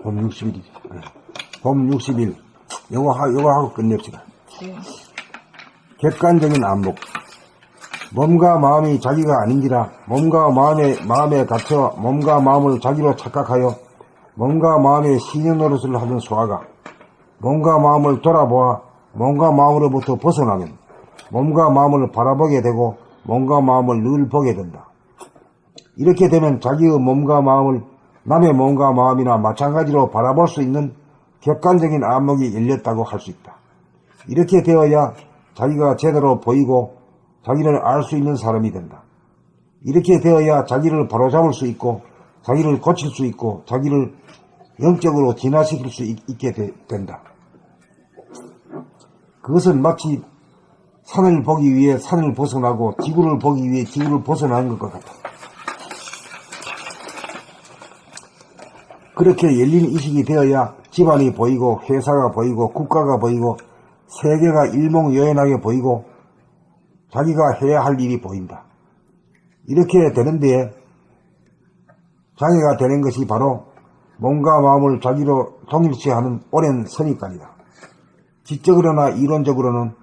봄 60일. 봄 60일. 요거 하고 끝냅시다. 객관적인 안목. 몸과 마음이 자기가 아닌지라 몸과 마음에 갇혀 몸과 마음을 자기로 착각하여 몸과 마음의 신의 노릇을 하던 소아가 몸과 마음을 돌아보아 몸과 마음으로부터 벗어나면 몸과 마음을 바라보게 되고 몸과 마음을 늘 보게 된다. 이렇게 되면 자기의 몸과 마음을 남의 몸과 마음이나 마찬가지로 바라볼 수 있는 객관적인 안목이 열렸다고 할 수 있다. 이렇게 되어야 자기가 제대로 보이고 자기를 알 수 있는 사람이 된다. 이렇게 되어야 자기를 바로잡을 수 있고 자기를 고칠 수 있고 자기를 영적으로 진화시킬 수 있게 된다. 그것은 마치 산을 보기 위해 산을 벗어나고 지구를 보기 위해 지구를 벗어나는 것과 같다. 그렇게 열린 의식이 되어야 집안이 보이고 회사가 보이고 국가가 보이고 세계가 일목요연하게 보이고 자기가 해야 할 일이 보인다. 이렇게 되는 데에 장애가 되는 것이 바로 몸과 마음을 자기로 동일시하는 오랜 선입관이다. 지적으로나 이론적으로는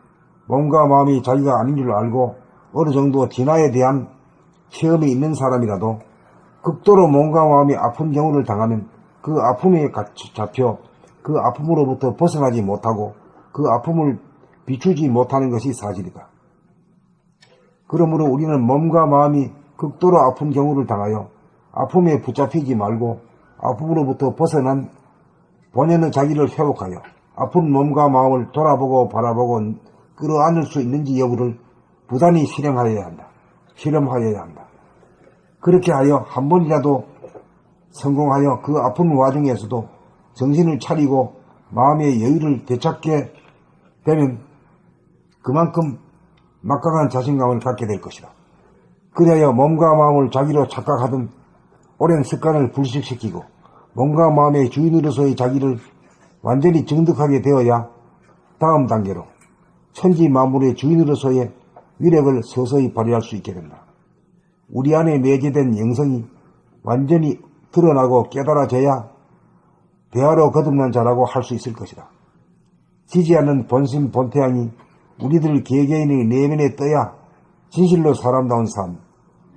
몸과 마음이 자기가 아닌 줄 알고 어느 정도 진화에 대한 체험이 있는 사람이라도 극도로 몸과 마음이 아픈 경우를 당하면 그 아픔에 잡혀 그 아픔으로부터 벗어나지 못하고 그 아픔을 비추지 못하는 것이 사실이다. 그러므로 우리는 몸과 마음이 극도로 아픈 경우를 당하여 아픔에 붙잡히지 말고 아픔으로부터 벗어난 본연의 자기를 회복하여 아픈 몸과 마음을 돌아보고 바라보고 끌어안을 수 있는지 여부를 부단히 실험하여야 한다. 그렇게 하여 한 번이라도 성공하여 그 아픈 와중에서도 정신을 차리고 마음의 여유를 되찾게 되면 그만큼 막강한 자신감을 갖게 될 것이다. 그래야 몸과 마음을 자기로 착각하던 오랜 습관을 불식시키고 몸과 마음의 주인으로서의 자기를 완전히 정득하게 되어야 다음 단계로 천지 만물의 주인으로서의 위력을 서서히 발휘할 수 있게 된다. 우리 안에 내재된 영성이 완전히 드러나고 깨달아져야 대화로 거듭난 자라고 할 수 있을 것이다. 지지 않는 본심 본태양이 우리들 개개인의 내면에 떠야 진실로 사람다운 삶,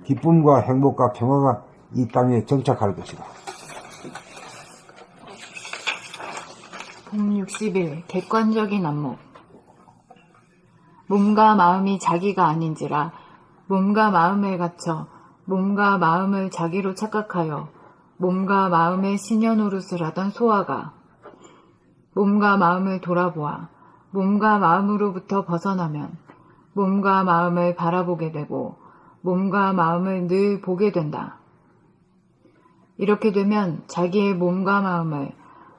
기쁨과 행복과 평화가 이 땅에 정착할 것이다. 봄 60일 객관적인 안목. 몸과 마음이 자기가 아닌지라 몸과 마음에 갇혀 몸과 마음을 자기로 착각하여 몸과 마음의 신여 노릇을 하던 소아가 몸과 마음을 돌아보아 몸과 마음으로부터 벗어나면 몸과 마음을 바라보게 되고 몸과 마음을 늘 보게 된다. 이렇게 되면 자기의 몸과 마음을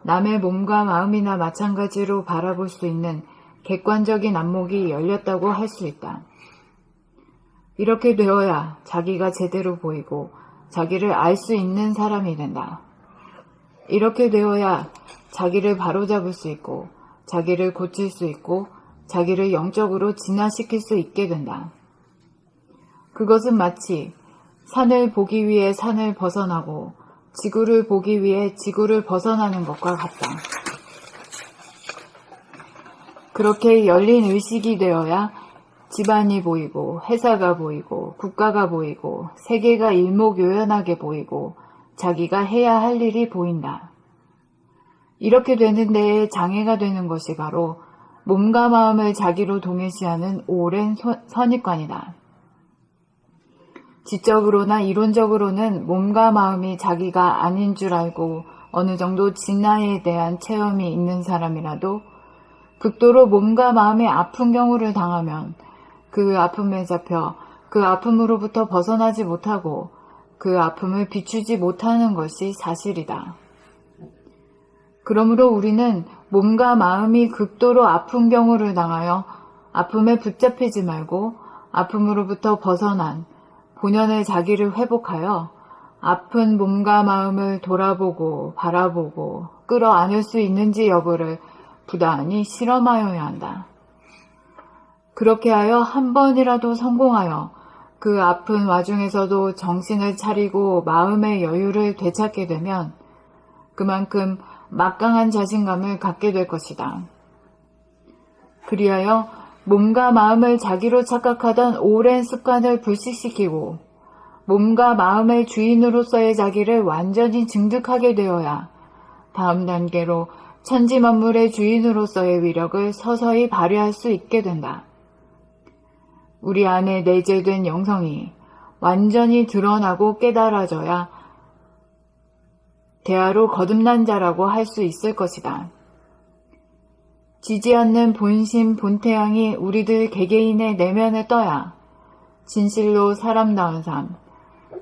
남의 몸과 마음이나 마찬가지로 바라볼 수 있는 객관적인 안목이 열렸다고 할 수 있다. 이렇게 되어야 자기가 제대로 보이고 자기를 알 수 있는 사람이 된다. 이렇게 되어야 자기를 바로잡을 수 있고 자기를 고칠 수 있고 자기를 영적으로 진화시킬 수 있게 된다. 그것은 마치 산을 보기 위해 산을 벗어나고 지구를 보기 위해 지구를 벗어나는 것과 같다. 그렇게 열린 의식이 되어야 집안이 보이고 회사가 보이고 국가가 보이고 세계가 일목요연하게 보이고 자기가 해야 할 일이 보인다. 이렇게 되는 데에 장애가 되는 것이 바로 몸과 마음을 자기로 동일시하는 오랜 선입관이다. 지적으로나 이론적으로는 몸과 마음이 자기가 아닌 줄 알고 어느 정도 진화에 대한 체험이 있는 사람이라도 극도로 몸과 마음의 아픈 경우를 당하면 그 아픔에 잡혀 그 아픔으로부터 벗어나지 못하고 그 아픔을 비추지 못하는 것이 사실이다. 그러므로 우리는 몸과 마음이 극도로 아픈 경우를 당하여 아픔에 붙잡히지 말고 아픔으로부터 벗어난 본연의 자기를 회복하여 아픈 몸과 마음을 돌아보고 바라보고 끌어안을 수 있는지 여부를 부단히 실험하여야 한다. 그렇게 하여 한 번이라도 성공하여 그 아픈 와중에서도 정신을 차리고 마음의 여유를 되찾게 되면 그만큼 막강한 자신감을 갖게 될 것이다. 그리하여 몸과 마음을 자기로 착각하던 오랜 습관을 불식시키고 몸과 마음의 주인으로서의 자기를 완전히 증득하게 되어야 다음 단계로 천지만물의 주인으로서의 위력을 서서히 발휘할 수 있게 된다. 우리 안에 내재된 영성이 완전히 드러나고 깨달아져야 대하로 거듭난 자라고 할 수 있을 것이다. 지지 않는 본심, 본태양이 우리들 개개인의 내면에 떠야 진실로 사람다운 삶,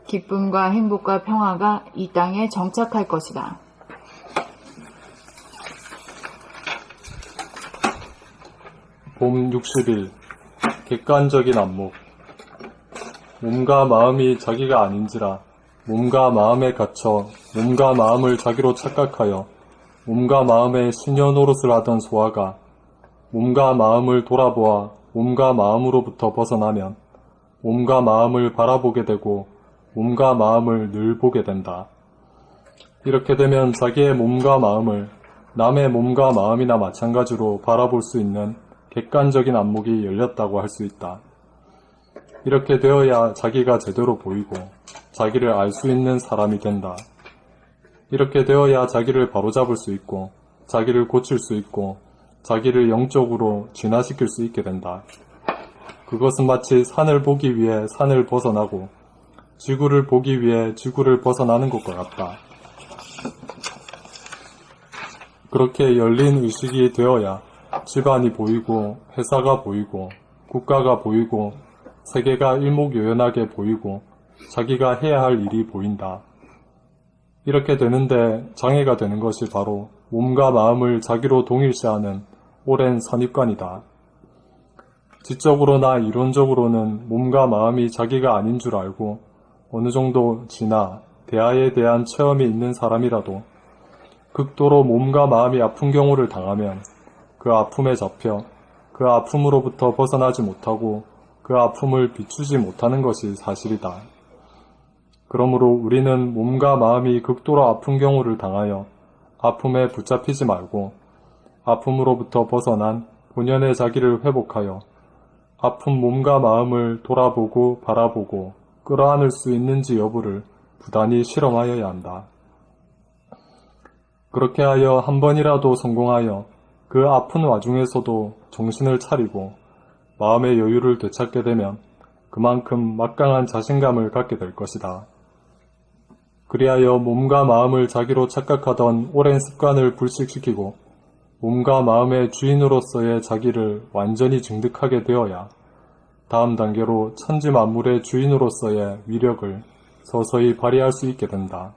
기쁨과 행복과 평화가 이 땅에 정착할 것이다. 봄 60일 객관적인 안목. 몸과 마음이 자기가 아닌지라 몸과 마음에 갇혀 몸과 마음을 자기로 착각하여 몸과 마음의 신여 노릇을 하던 소아가 몸과 마음을 돌아보아 몸과 마음으로부터 벗어나면 몸과 마음을 바라보게 되고 몸과 마음을 늘 보게 된다. 이렇게 되면 자기의 몸과 마음을 남의 몸과 마음이나 마찬가지로 바라볼 수 있는 객관적인 안목이 열렸다고 할 수 있다. 이렇게 되어야 자기가 제대로 보이고 자기를 알 수 있는 사람이 된다. 이렇게 되어야 자기를 바로잡을 수 있고 자기를 고칠 수 있고 자기를 영적으로 진화시킬 수 있게 된다. 그것은 마치 산을 보기 위해 산을 벗어나고 지구를 보기 위해 지구를 벗어나는 것과 같다. 그렇게 열린 의식이 되어야 집안이 보이고 회사가 보이고 국가가 보이고 세계가 일목요연하게 보이고 자기가 해야 할 일이 보인다. 이렇게 되는데 장애가 되는 것이 바로 몸과 마음을 자기로 동일시하는 오랜 선입관이다. 지적으로나 이론적으로는 몸과 마음이 자기가 아닌 줄 알고 어느 정도 진화, 대화에 대한 체험이 있는 사람이라도 극도로 몸과 마음이 아픈 경우를 당하면 그 아픔에 잡혀 그 아픔으로부터 벗어나지 못하고 그 아픔을 비추지 못하는 것이 사실이다. 그러므로 우리는 몸과 마음이 극도로 아픈 경우를 당하여 아픔에 붙잡히지 말고 아픔으로부터 벗어난 본연의 자기를 회복하여 아픈 몸과 마음을 돌아보고 바라보고 끌어안을 수 있는지 여부를 부단히 실험하여야 한다. 그렇게 하여 한 번이라도 성공하여 그 아픈 와중에서도 정신을 차리고 마음의 여유를 되찾게 되면 그만큼 막강한 자신감을 갖게 될 것이다. 그리하여 몸과 마음을 자기로 착각하던 오랜 습관을 불식시키고 몸과 마음의 주인으로서의 자기를 완전히 증득하게 되어야 다음 단계로 천지 만물의 주인으로서의 위력을 서서히 발휘할 수 있게 된다.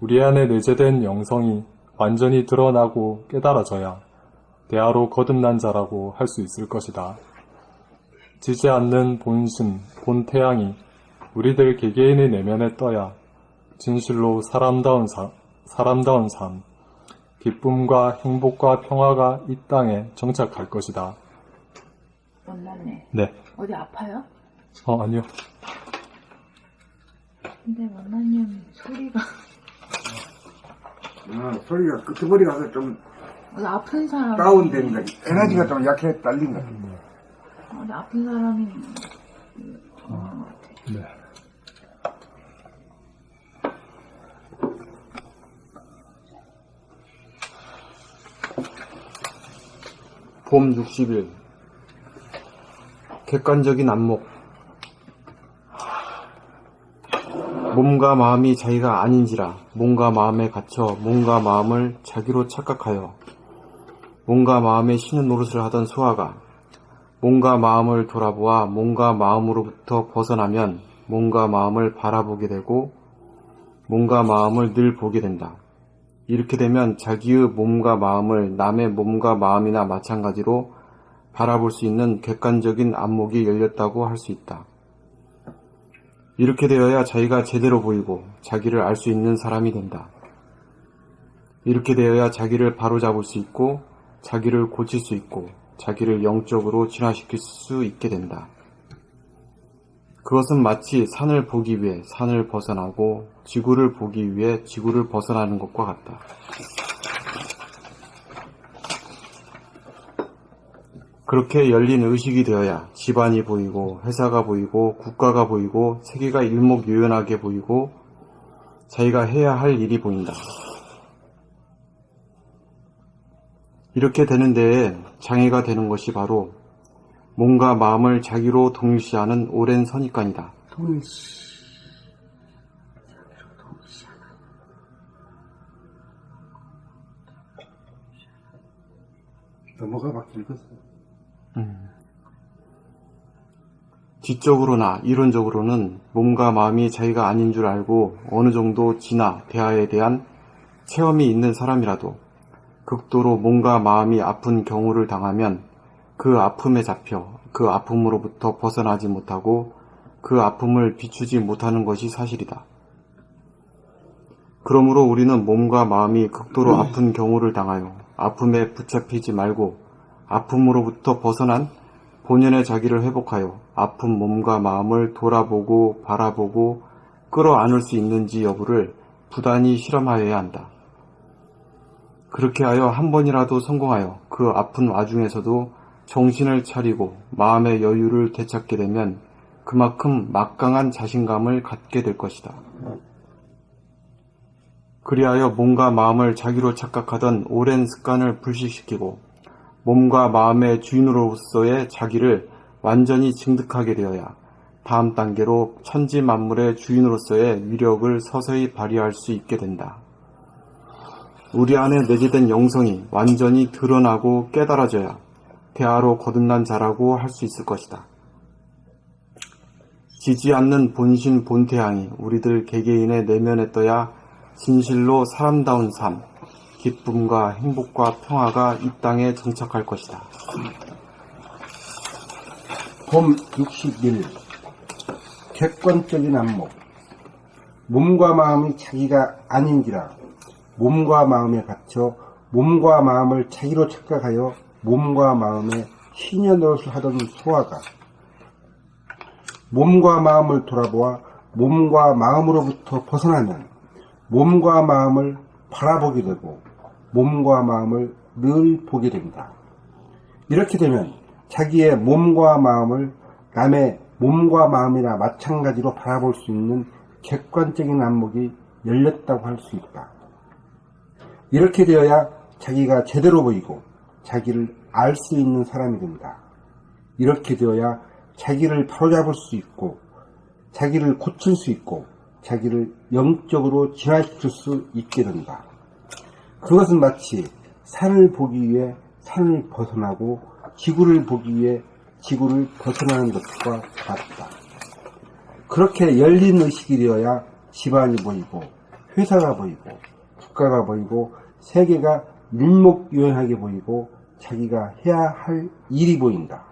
우리 안에 내재된 영성이 완전히 드러나고 깨달아져야 대하로 거듭난 자라고 할 수 있을 것이다. 지지 않는 본심, 본태양이 우리들 개개인의 내면에 떠야 진실로 사람다운 삶, 기쁨과 행복과 평화가 이 땅에 정착할 것이다. 원나네. 네. 어디 아파요? 아니요. 근데 원나님 소리가 소리가 끄트머리 가서 좀 어디 아픈 사람 다운된 거지. 에너지가 좀 약해 딸린 거지. 어디 아픈 사람이 네. 봄 60일 객관적인 안목. 몸과 마음이 자기가 아닌지라 몸과 마음에 갇혀 몸과 마음을 자기로 착각하여 몸과 마음의 신의 노릇을 하던 소아가 몸과 마음을 돌아보아 몸과 마음으로부터 벗어나면 몸과 마음을 바라보게 되고 몸과 마음을 늘 보게 된다. 이렇게 되면 자기의 몸과 마음을 남의 몸과 마음이나 마찬가지로 바라볼 수 있는 객관적인 안목이 열렸다고 할 수 있다. 이렇게 되어야 자기가 제대로 보이고 자기를 알 수 있는 사람이 된다. 이렇게 되어야 자기를 바로잡을 수 있고 자기를 고칠 수 있고 자기를 영적으로 진화시킬 수 있게 된다. 그것은 마치 산을 보기 위해 산을 벗어나고 지구를 보기 위해 지구를 벗어나는 것과 같다. 그렇게 열린 의식이 되어야 집안이 보이고 회사가 보이고 국가가 보이고 세계가 일목요연하게 보이고 자기가 해야 할 일이 보인다. 이렇게 되는 데에 장애가 되는 것이 바로 몸과 마음을 자기로 동일시하는 오랜 선입관이다. 넘어가 막 읽었어. 지적으로나 이론적으로는 몸과 마음이 자기가 아닌 줄 알고 어느 정도 진화, 대화에 대한 체험이 있는 사람이라도 극도로 몸과 마음이 아픈 경우를 당하면 그 아픔에 잡혀 그 아픔으로부터 벗어나지 못하고 그 아픔을 비추지 못하는 것이 사실이다. 그러므로 우리는 몸과 마음이 극도로 아픈 경우를 당하여 아픔에 붙잡히지 말고 아픔으로부터 벗어난 본연의 자기를 회복하여 아픈 몸과 마음을 돌아보고 바라보고 끌어안을 수 있는지 여부를 부단히 실험하여야 한다. 그렇게 하여 한 번이라도 성공하여 그 아픈 와중에서도 정신을 차리고 마음의 여유를 되찾게 되면 그만큼 막강한 자신감을 갖게 될 것이다. 그리하여 몸과 마음을 자기로 착각하던 오랜 습관을 불식시키고 몸과 마음의 주인으로서의 자기를 완전히 증득하게 되어야 다음 단계로 천지 만물의 주인으로서의 위력을 서서히 발휘할 수 있게 된다. 우리 안에 내재된 영성이 완전히 드러나고 깨달아져야 대화로 거듭난 자라고 할 수 있을 것이다. 지지 않는 본신 본태양이 우리들 개개인의 내면에 떠야 진실로 사람다운 삶, 기쁨과 행복과 평화가 이 땅에 정착할 것이다. 봄 61. 객관적인 안목. 몸과 마음이 자기가 아닌지라 몸과 마음에 갇혀 몸과 마음을 자기로 착각하여 몸과 마음에 신의 노릇을 하던 소아가 몸과 마음을 돌아보아 몸과 마음으로부터 벗어나면 몸과 마음을 바라보게 되고 몸과 마음을 늘 보게 됩니다. 이렇게 되면 자기의 몸과 마음을 남의 몸과 마음이나 마찬가지로 바라볼 수 있는 객관적인 안목이 열렸다고 할 수 있다. 이렇게 되어야 자기가 제대로 보이고 자기를 알 수 있는 사람이 됩니다. 이렇게 되어야 자기를 바로잡을 수 있고 자기를 고칠 수 있고 자기를 영적으로 진화시킬 수 있게 된다. 그것은 마치 산을 보기 위해 산을 벗어나고 지구를 보기 위해 지구를 벗어나는 것과 같다. 그렇게 열린 의식이 되어야 집안이 보이고 회사가 보이고 국가가 보이고 세계가 일목요연하게 보이고 자기가 해야 할 일이 보인다.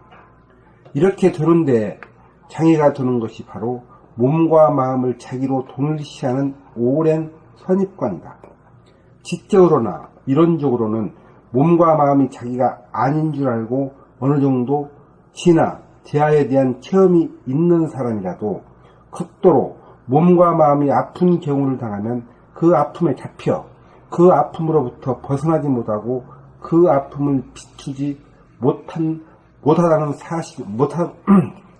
이렇게 되는데 장애가 드는 것이 바로 몸과 마음을 자기로 동일시하는 오랜 선입관이다. 지적으로나 이론적으로는 몸과 마음이 자기가 아닌 줄 알고 어느 정도 진화, 대화에 대한 체험이 있는 사람이라도 극도로 몸과 마음이 아픈 경우를 당하면 그 아픔에 잡혀 그 아픔으로부터 벗어나지 못하고 그 아픔을 비추지 못하다는 사실,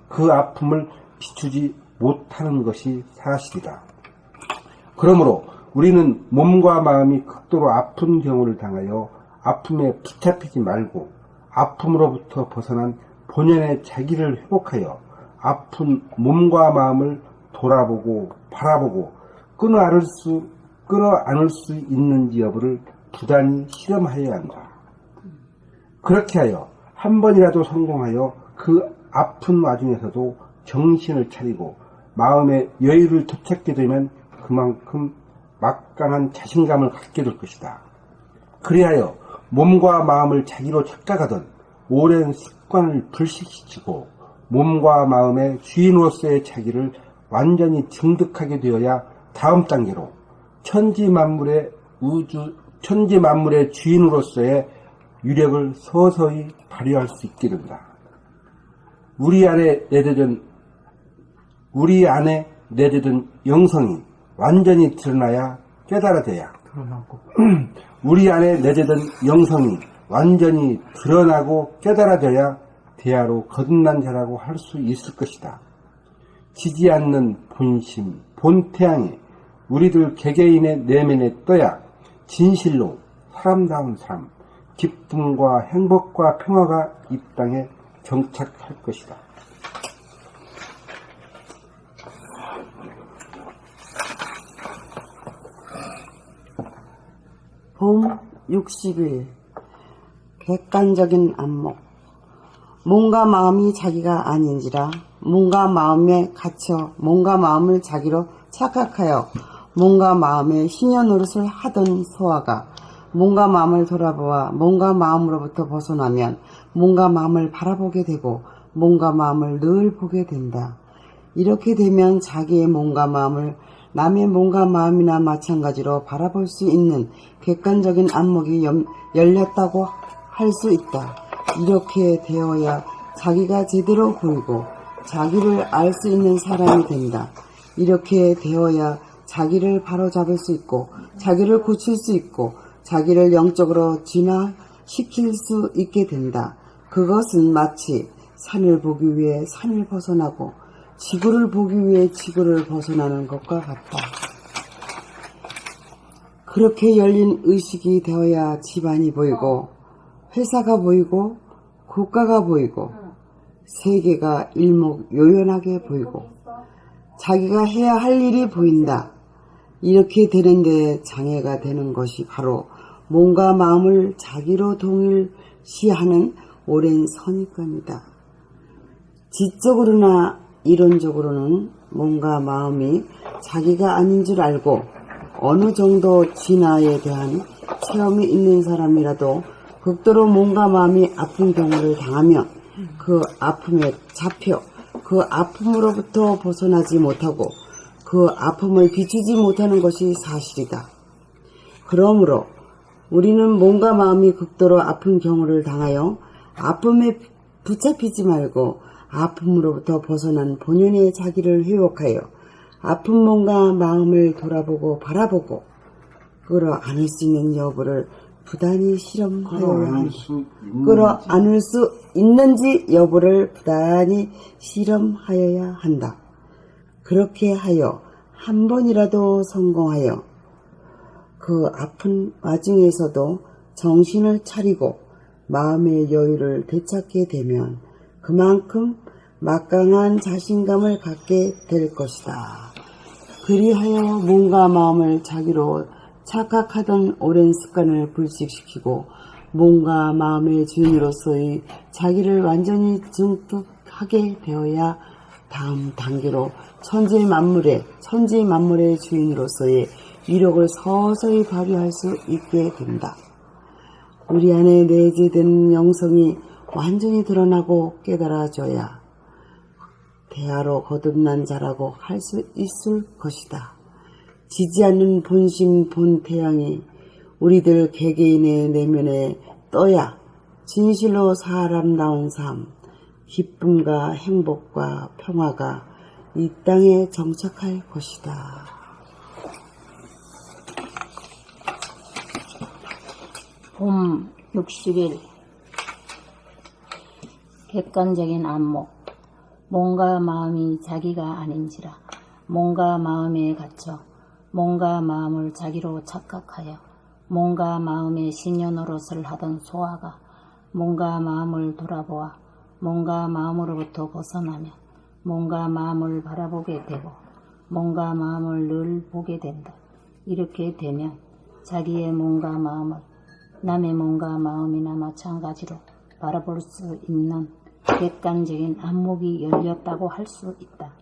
그 아픔을 비추지 못하는 것이 사실이다. 그러므로 우리는 몸과 마음이 극도로 아픈 경우를 당하여 아픔에 붙잡히지 말고 아픔으로부터 벗어난 본연의 자기를 회복하여 아픈 몸과 마음을 돌아보고 바라보고 끌어안을 수 있는지 여부를 부단히 실험하여야 한다. 그렇게 하여 한 번이라도 성공하여 그 아픈 와중에서도 정신을 차리고 마음의 여유를 되찾게 되면 그만큼 막강한 자신감을 갖게 될 것이다. 그리하여 몸과 마음을 자기로 착각하던 오랜 습관을 불식시키고 몸과 마음의 주인으로서의 자기를 완전히 증득하게 되어야 다음 단계로 천지 만물의 주인으로서의 유력을 서서히 발휘할 수 있게 된다. 우리 안에 내재된 영성이 완전히 드러나야 깨달아져야 우리 안에 내재된 영성이 완전히 드러나고 깨달아져야 대하로 거듭난 자라고 할 수 있을 것이다. 지지 않는 본심, 본태양이 우리들 개개인의 내면에 떠야 진실로 사람다운 삶, 기쁨과 행복과 평화가 이 땅에 정착할 것이다. 봄 60일 객관적인 안목. 몸과 마음이 자기가 아닌지라 몸과 마음에 갇혀 몸과 마음을 자기로 착각하여 몸과 마음의 신여 노릇을 하던 소아가 몸과 마음을 돌아보아 몸과 마음으로부터 벗어나면 몸과 마음을 바라보게 되고 몸과 마음을 늘 보게 된다. 이렇게 되면 자기의 몸과 마음을 남의 몸과 마음이나 마찬가지로 바라볼 수 있는 객관적인 안목이 열렸다고 할 수 있다. 이렇게 되어야 자기가 제대로 보이고 자기를 알 수 있는 사람이 된다. 이렇게 되어야 자기를 바로잡을 수 있고 자기를 고칠 수 있고 자기를 영적으로 진화시킬 수 있게 된다. 그것은 마치 산을 보기 위해 산을 벗어나고 지구를 보기 위해 지구를 벗어나는 것과 같다. 그렇게 열린 의식이 되어야 집안이 보이고 회사가 보이고 국가가 보이고 세계가 일목요연하게 보이고 자기가 해야 할 일이 보인다. 이렇게 되는데 장애가 되는 것이 바로 몸과 마음을 자기로 동일시하는 오랜 선입관이다. 지적으로나 이론적으로는 몸과 마음이 자기가 아닌 줄 알고 어느 정도 진화에 대한 체험이 있는 사람이라도 극도로 몸과 마음이 아픈 경우를 당하면 그 아픔에 잡혀 그 아픔으로부터 벗어나지 못하고 그 아픔을 비추지 못하는 것이 사실이다. 그러므로 우리는 몸과 마음이 극도로 아픈 경우를 당하여 아픔에 붙잡히지 말고 아픔으로부터 벗어난 본연의 자기를 회복하여 아픈 몸과 마음을 돌아보고 바라보고 끌어안을 수 있는 여부를 부단히 실험하여야 한다. 끌어안을 수 있는지 여부를 부단히 실험하여야 한다. 그렇게 하여 한 번이라도 성공하여 그 아픈 와중에서도 정신을 차리고 마음의 여유를 되찾게 되면 그만큼 막강한 자신감을 갖게 될 것이다. 그리하여 몸과 마음을 자기로 착각하던 오랜 습관을 불식시키고 몸과 마음의 주인으로서의 자기를 완전히 증득하게 되어야 다음 단계로 천지만물의 주인으로서의 위력을 서서히 발휘할 수 있게 된다. 우리 안에 내재된 영성이 완전히 드러나고 깨달아져야 대하로 거듭난 자라고 할 수 있을 것이다. 지지 않는 본심 본태양이 우리들 개개인의 내면에 떠야 진실로 사람다운 삶, 기쁨과 행복과 평화가 이 땅에 정착할 것이다. 봄 60일 객관적인 안목. 몸과 마음이 자기가 아닌지라 몸과 마음에 갇혀 몸과 마음을 자기로 착각하여 몸과 마음의 신여 노릇을 하던 소아가 몸과 마음을 돌아보아 몸과 마음으로부터 벗어나면 몸과 마음을 바라보게 되고 몸과 마음을 늘 보게 된다. 이렇게 되면 자기의 몸과 마음을 남의 몸과 마음이나 마찬가지로 바라볼 수 있는 객관적인 안목이 열렸다고 할 수 있다.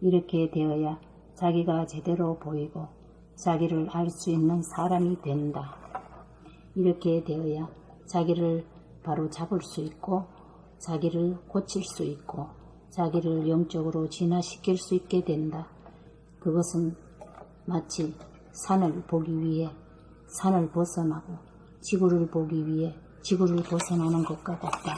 이렇게 되어야 자기가 제대로 보이고 자기를 알 수 있는 사람이 된다. 이렇게 되어야 자기를 바로 잡을 수 있고 자기를 고칠 수 있고 자기를 영적으로 진화시킬 수 있게 된다. 그것은 마치 산을 보기 위해 산을 벗어나고 지구를 보기 위해 지구를 벗어나는 것과 같다.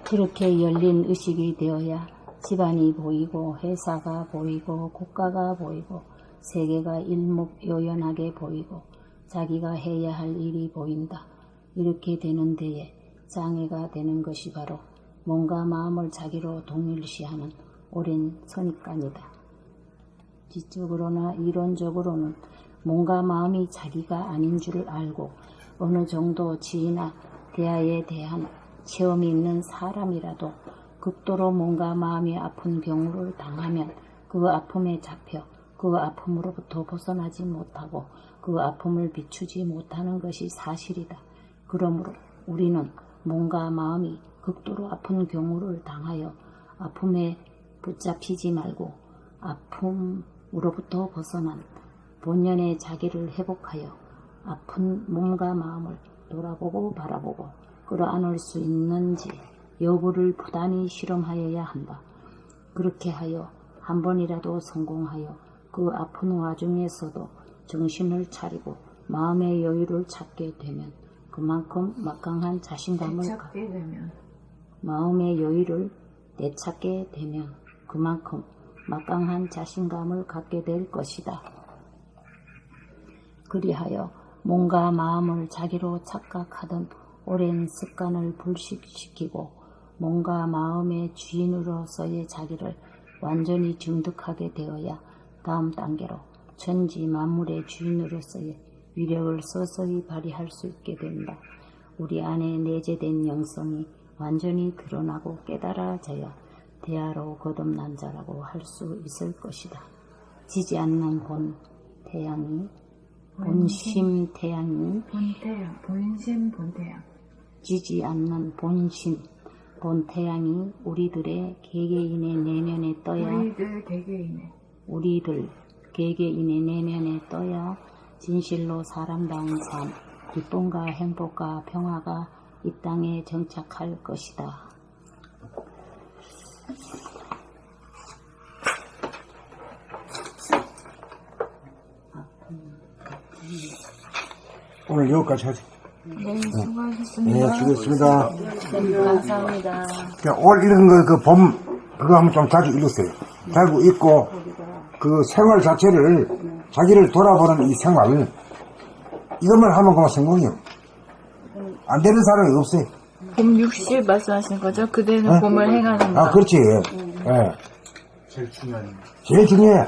그렇게 열린 의식이 되어야 집안이 보이고 회사가 보이고 국가가 보이고 세계가 일목요연하게 보이고 자기가 해야 할 일이 보인다. 이렇게 되는 데에 장애가 되는 것이 바로 몸과 마음을 자기로 동일시하는 오랜 선입관이다. 지적으로나 이론적으로는 몸과 마음이 자기가 아닌 줄 알고 어느 정도 지위나 대하에 대한 체험이 있는 사람이라도 극도로 몸과 마음이 아픈 경우를 당하면 그 아픔에 잡혀 그 아픔으로부터 벗어나지 못하고 그 아픔을 비추지 못하는 것이 사실이다. 그러므로 우리는 몸과 마음이 극도로 아픈 경우를 당하여 아픔에 붙잡히지 말고 아픔으로부터 벗어난 본연의 자기를 회복하여 아픈 몸과 마음을 돌아보고 바라보고 끌어안을 수 있는지 여부를 부단히 실험하여야 한다. 그렇게 하여 한 번이라도 성공하여 그 아픈 와중에서도 정신을 차리고 마음의 여유를 찾게 되면 그만큼 막강한 자신감을 찾게 되면 마음의 여유를 되찾게 되면 그만큼 막강한 자신감을 갖게 될 것이다. 그리하여 몸과 마음을 자기로 착각하던 오랜 습관을 불식시키고 몸과 마음의 주인으로서의 자기를 완전히 증득하게 되어야 다음 단계로 천지 만물의 주인으로서의 위력을 서서히 발휘할 수 있게 된다. 우리 안에 내재된 영성이 완전히 드러나고 깨달아져야 대하로 거듭난 자라고 할 수 있을 것이다. 지지 않는 본 태양이 본심 태양이 본태양, 본심 본태양. 지지 않는 본심 본 태양이 우리들의 개개인의 내면에 떠야 우리들 개개인의 내면에 떠야 진실로 사람다운 삶, 기쁨과 행복과 평화가 이 땅에 정착할 것이다. 오늘 여기까지 하죠. 네, 수고하셨습니다. 네, 수고했습니다. 감사합니다. 올 이런 거, 그거 한번 좀 자주 읽었어요. 자주 읽고, 그 생활 자체를, 자기를 돌아보는 이 생활, 이것만 하면 그만 성공이요. 안 되는 사람이 없어요. 봄 60 말씀하시는 거죠? 그대는 봄을 행하는 것. 아, 그렇지. 예. 제일 중요해.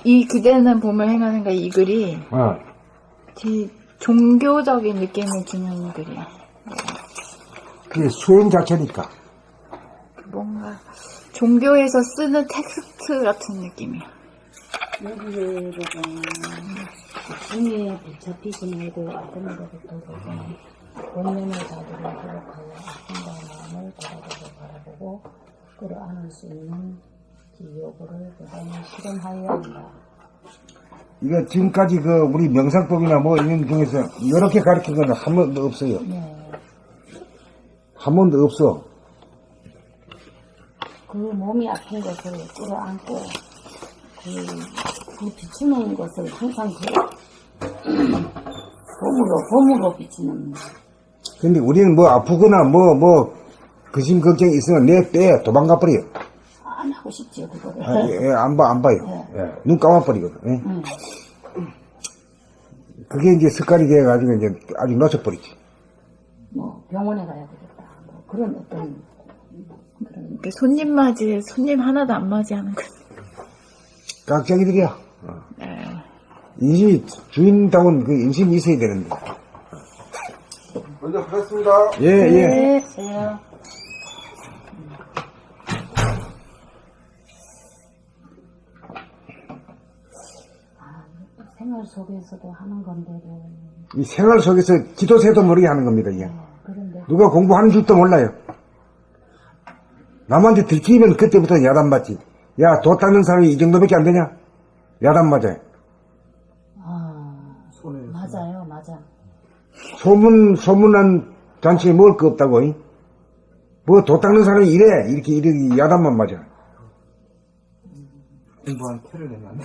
이 그대는 봄을 행하는가 이 글이 되게 종교적인 느낌을 주는 글이야. 그게 수행 자체니까. 뭔가 종교에서 쓰는 텍스트 같은 느낌이야. 여기에다가 중에 붙잡히지 말고 아픔으로부터 벗어난 본연의 자기를 회복하여 아픔과 마음을 바라보고 끌어안을 수 있는 여부를 부단히 실험하여야 한다. 이거 지금까지 우리 명상법이나 뭐 이런 중에서 이렇게 가르친 건 한 번도 없어요. 네. 한 번도 없어. 그 몸이 아픈 것을 끌어안고 그 비추는 것을 항상 봄으로 비추는. 근데 우리는 뭐 아프거나 근심 걱정이 있으면 내 때 도망가버려요. 안 하고 싶지요, 그거를. 안 봐요. 예, 눈 감아버리거든. 예. 그게 이제 습관이 돼가지고 이제 아주 놓쳐버리지. 뭐 병원에 가야 되겠다. 뭐 그런 어떤 그런. 손님 맞이, 손님 하나도 안 맞이하는 거. 깍쟁이들이야. 인심이, 주인다운 그 인심이 있어야 되는데. 먼저 하겠습니다. 예. 네. 생활 속에서도 하는 건데도. 이 생활 속에서 기도새도 모르게 하는 겁니다, 이게. 그런데 누가 공부하는 줄도 몰라요. 남한테 들키면 그때부터 야단맞지. 야, 도 닦는 사람이 이 정도밖에 안 되냐? 야단 맞아요. 맞아요, 맞아. 소문난 잔치에 먹을 거 없다고, 이? 뭐, 도 닦는 사람이 이래. 이렇게 야단만 맞아. 공부한 티를 내면 안 돼.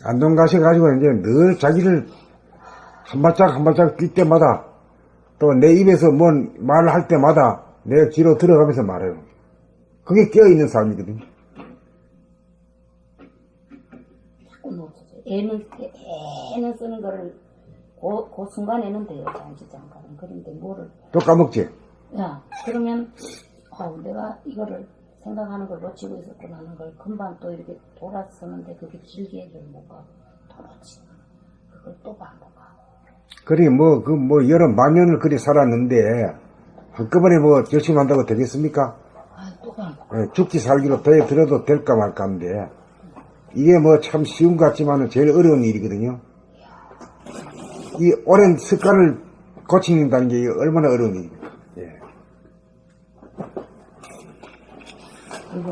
안동 가셔가지고 이제 늘 자기를 한 발짝 한 발짝 뛸 때마다 또 내 입에서 뭔 말을 할 때마다 내 귀로 들어가면서 말해요. 그게 깨어있는 사람이거든요. 자꾸 놓쳐져요. 애는 쓰는 거를 그 순간에는 돼요. 장기장가는. 그런데 뭐를 또 까먹지? 야 그러면 내가 이거를 생각하는 걸 놓치고 있었구나 하는 걸 금방 또 이렇게 돌아서는데 그게 길게 못 가고 돌아치 그걸 또 반복하고 그래, 여러 만년을 그리 살았는데, 한꺼번에 열심히 한다고 되겠습니까? 또 반복 죽기 살기로 들어도 될까 말까 하는데, 이게 참 쉬운 것 같지만은 제일 어려운 일이거든요. 이 오랜 습관을 고친다는 게 얼마나 어려운 일입니까? 예. 이거